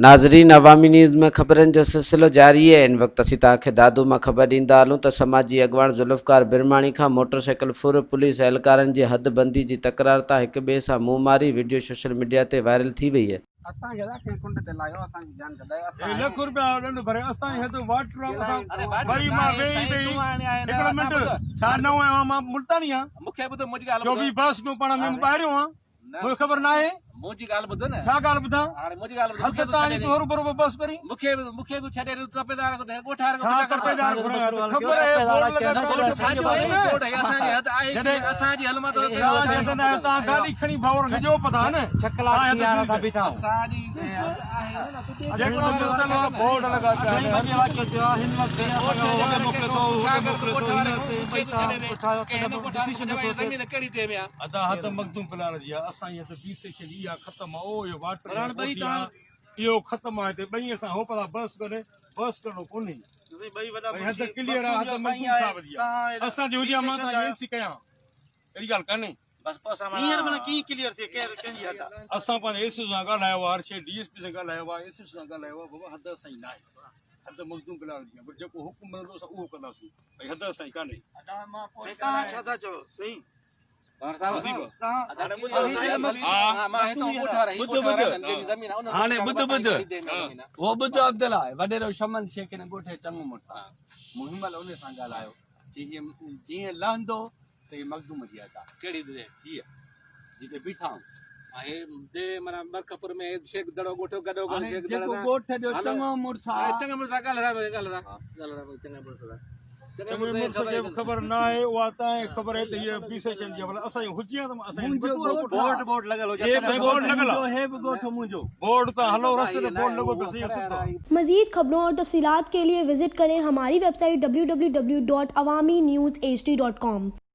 नाज़रीन, अवामी न्यूज़ में ख़बरनि जो सिलसिलो जारी है। इन वक्त असीं तव्हांखे दादू में ख़बर ॾींदा हलूं त समाजी अॻवान ज़ुल्फ़कार बिरमाणी खां मोटरसाइकिल फुर पुलिस एहलकारनि जी हदबंदी जी तकरार तां हिक ॿिए सां मुंहुं मारी वीडियो सोशल मीडिया ते वायरल थी वई है। खबर ना है मुझी गाल बुध ना छा गाल बुधा अरे मुझी गाल बुध तो तानी तो हर बरोबर बस करी मुखे को छडे तपेदार को गोठार को तपेदार खबर है बोल छाजो कोट है असा जे हद आए असा जी हलमा तो ता गाड़ी खणी भावर जो पता न छकला यार ता बिठा असा जी जेको मसलो बोर्ड लगा के बजे वाक्य जो हिन वक्त होगे मुके तो उठायो के डिसीजन को जमीन केड़ी दे में अदा हद मखदूम प्लान दिया असा ये तो बीस से लिया खत्म ओ ये वाटर रण बई ता यो खत्म है ते बई असा हो पता बस करो कोनी तुसी बई वडा हद क्लियर है हद मखदूम साहब दिया असा जो जी माता ये सिकया एडी गल करनी बस पसा मां ईयर मने की क्लियर थे के कंजी हता असा पण एस सा गालायो हर शे डीएसपी से गालायो एस सा गालायो बाबा हद सही ना हद मखदूम प्लान दिया पर जो हुकुम मिलंदो सा ओ कंदासी भाई हद सही काने अदा मां पोइ का छदा चो सही वो बुध अब्दुल्ला वडेरो शमन शेख ने गोठे चंगो मोटा मुहिमल उन सां गालायो जी लहंदो ते मखदूम दिया था केड़ी दे जी जिते बीठा आहे दे मना बरखपुर में शेख दड़ो गोठो गडो शेख दड़ो गोठ जो चंगो मुरसा गलरा चंगा मुरसा खबर ना है वो आता है खबर है तो ये पीछे चल गया मतलब असई हुजिया तो असई बोर्ड लगल हो जाता है बोर्ड लगल है गोठो मुजो बोर्ड तो हलो रास्ते पे बोर्ड लगो बस। मजीद खबरों और तफसीलात के लिए विजिट करें हमारी वेबसाइट www.awamiNewsHD.com।